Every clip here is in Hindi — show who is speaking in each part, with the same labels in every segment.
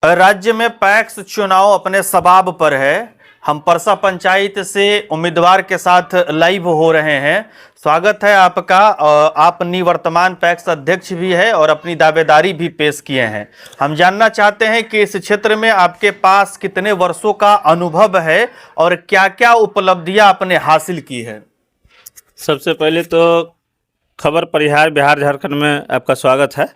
Speaker 1: राज्य में पैक्स चुनाव अपने सबाब पर है। हम परसा पंचायत से उम्मीदवार के साथ लाइव हो रहे हैं। स्वागत है आपका। आप निवर्तमान पैक्स अध्यक्ष भी है और अपनी दावेदारी भी पेश किए हैं। हम जानना चाहते हैं कि इस क्षेत्र में आपके पास कितने वर्षों का अनुभव है और क्या क्या उपलब्धियां आपने हासिल की है।
Speaker 2: सबसे पहले तो खबर परिहार बिहार झारखंड में आपका स्वागत है।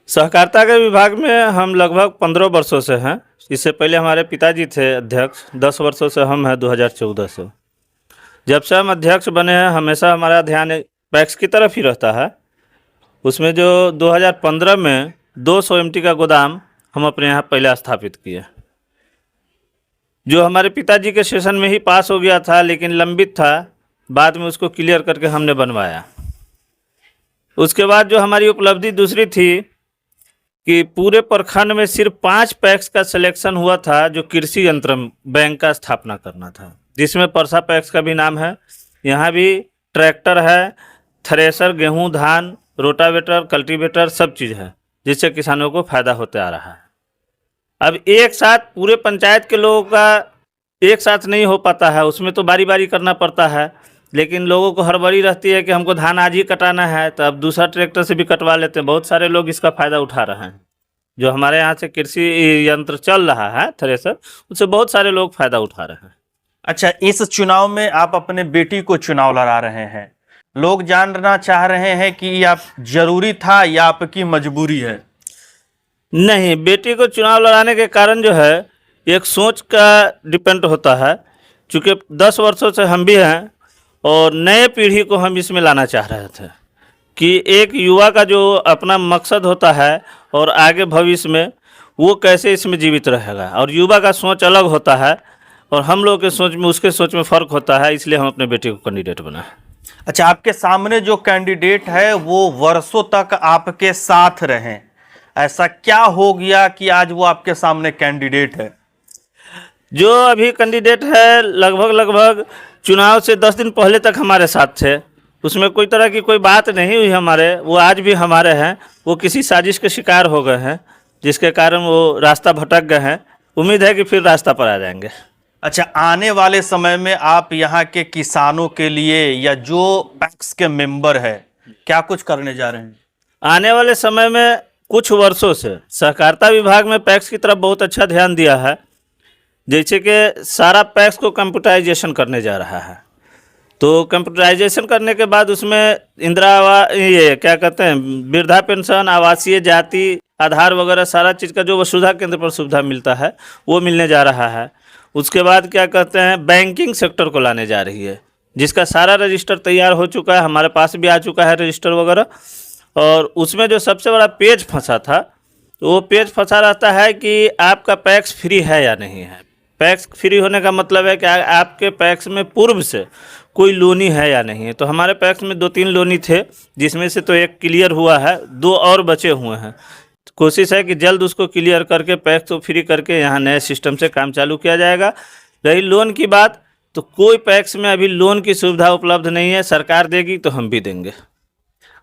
Speaker 2: सहकारिता के विभाग में हम लगभग 15 वर्षों से हैं। इससे पहले हमारे पिताजी थे अध्यक्ष। 10 वर्षों से हम हैं 2014 से। जब से हम अध्यक्ष बने हैं हमेशा हमारा ध्यान पैक्स की तरफ ही रहता है। उसमें जो 2015 में 200 MT का गोदाम हम अपने यहाँ पहले स्थापित किए, जो हमारे पिताजी के सेशन में ही पास हो गया था लेकिन लंबित था। बाद में उसको क्लियर करके हमने बनवाया। उसके बाद जो हमारी उपलब्धि दूसरी थी कि पूरे प्रखंड में सिर्फ 5 पैक्स का सिलेक्शन हुआ था जो कृषि यंत्र बैंक का स्थापना करना था, जिसमें परसा पैक्स का भी नाम है। यहाँ भी ट्रैक्टर है, थ्रेसर, गेहूं, धान, रोटावेटर, कल्टीवेटर सब चीज़ है, जिससे किसानों को फ़ायदा होते आ रहा है। अब एक साथ पूरे पंचायत के लोगों का एक साथ नहीं हो पाता है, उसमें तो बारी बारी करना पड़ता है। लेकिन लोगों को हड़बड़ी रहती है कि हमको धान आज ही कटाना है, तो अब दूसरा ट्रैक्टर से भी कटवा लेते हैं। बहुत सारे लोग इसका फ़ायदा उठा रहे हैं। जो हमारे यहाँ से कृषि यंत्र चल रहा है थ्रेसर, उससे बहुत सारे लोग फ़ायदा उठा रहे हैं।
Speaker 1: अच्छा, इस चुनाव में आप अपने बेटी को चुनाव लड़ा रहे हैं। लोग जानना चाह रहे हैं कि आप जरूरी था या आपकी मजबूरी है।
Speaker 2: नहीं, बेटी को चुनाव लड़ाने के कारण जो है एक सोच का डिपेंड होता है। चूँकि 10 वर्षों से हम भी हैं और नए पीढ़ी को हम इसमें लाना चाह रहे थे कि एक युवा का जो अपना मकसद होता है और आगे भविष्य में वो कैसे इसमें जीवित रहेगा, और युवा का सोच अलग होता है और हम लोग के सोच में उसके सोच में फ़र्क होता है। इसलिए हम अपने बेटे को कैंडिडेट बनाए।
Speaker 1: अच्छा, आपके सामने जो कैंडिडेट है वो वर्षों तक आपके साथ रहे, ऐसा क्या हो गया कि आज वो आपके सामने कैंडिडेट है?
Speaker 2: जो अभी कैंडिडेट है लगभग चुनाव से 10 दिन पहले तक हमारे साथ थे। उसमें कोई तरह की कोई बात नहीं हुई हमारे, वो आज भी हमारे हैं। वो किसी साजिश के शिकार हो गए हैं जिसके कारण वो रास्ता भटक गए हैं। उम्मीद है कि फिर रास्ता पर आ जाएंगे।
Speaker 1: अच्छा, आने वाले समय में आप यहाँ के किसानों के लिए या जो पैक्स के मेंबर है क्या कुछ करने जा रहे हैं?
Speaker 2: आने वाले समय में कुछ वर्षों से सहकारिता विभाग में पैक्स की तरफ बहुत अच्छा ध्यान दिया है। जैसे कि सारा पैक्स को कंप्यूटराइजेशन करने जा रहा है। तो कंप्यूटराइजेशन करने के बाद उसमें इंदिरा आवास, ये क्या कहते हैं, वृद्धा पेंशन, आवासीय जाति आधार वगैरह सारा चीज़ का जो वसुधा केंद्र पर सुविधा मिलता है वो मिलने जा रहा है। उसके बाद क्या कहते हैं, बैंकिंग सेक्टर को लाने जा रही है, जिसका सारा रजिस्टर तैयार हो चुका है, हमारे पास भी आ चुका है रजिस्टर वगैरह। और उसमें जो सबसे बड़ा पेज फंसा था, तो वो पेज फंसा रहता है कि आपका पैक्स फ्री है या नहीं है। पैक्स फ्री होने का मतलब है कि आपके पैक्स में पूर्व से कोई लोनी है या नहीं है। तो हमारे पैक्स में 2-3 लोनी थे, जिसमें से तो एक क्लियर हुआ है, 2 और बचे हुए हैं। कोशिश है कि जल्द उसको क्लियर करके पैक्स को फ्री करके यहाँ नए सिस्टम से काम चालू किया जाएगा। रही लोन की बात, तो कोई पैक्स में अभी लोन की सुविधा उपलब्ध नहीं है। सरकार देगी तो हम भी देंगे।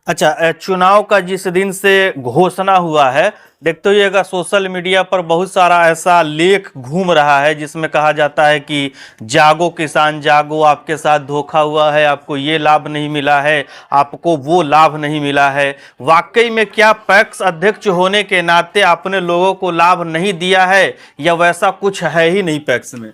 Speaker 1: अच्छा, चुनाव का जिस दिन से घोषणा हुआ है, देखते होइएगा सोशल मीडिया पर बहुत सारा ऐसा लेख घूम रहा है जिसमें कहा जाता है कि जागो किसान जागो, आपके साथ धोखा हुआ है, आपको ये लाभ नहीं मिला है, आपको वो लाभ नहीं मिला है। वाकई में क्या पैक्स अध्यक्ष होने के नाते आपने लोगों को लाभ नहीं दिया है या वैसा कुछ है ही नहीं पैक्स में?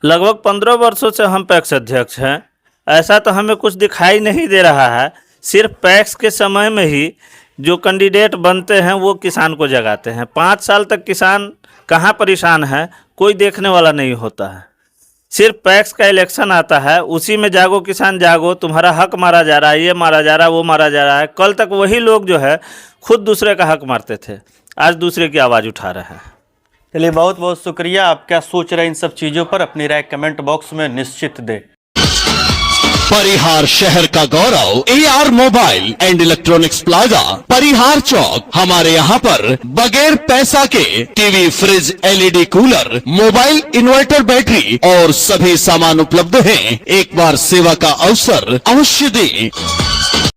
Speaker 2: लगभग 15 वर्षों से हम पैक्स अध्यक्ष हैं। ऐसा तो हमें कुछ दिखाई नहीं दे रहा है। सिर्फ पैक्स के समय में ही जो कैंडिडेट बनते हैं वो किसान को जगाते हैं। 5 साल तक किसान कहाँ परेशान है, कोई देखने वाला नहीं होता है। सिर्फ पैक्स का इलेक्शन आता है, उसी में जागो किसान जागो, तुम्हारा हक मारा जा रहा है, ये मारा जा रहा है, वो मारा जा रहा है। कल तक वही लोग जो है खुद दूसरे का हक मारते थे, आज दूसरे की आवाज़ उठा रहे हैं।
Speaker 1: चलिए, बहुत बहुत शुक्रिया। आप क्या सोच रहे हैं इन सब चीज़ों पर, अपनी राय कमेंट बॉक्स में निश्चित दें।
Speaker 3: परिहार शहर का गौरव AR mobile and electronics plaza, Parihar Chowk. हमारे यहाँ पर बगैर पैसा के TV, fridge, LED cooler, mobile, inverter, battery और सभी सामान उपलब्ध हैं। एक बार सेवा का अवसर अवश्य दें।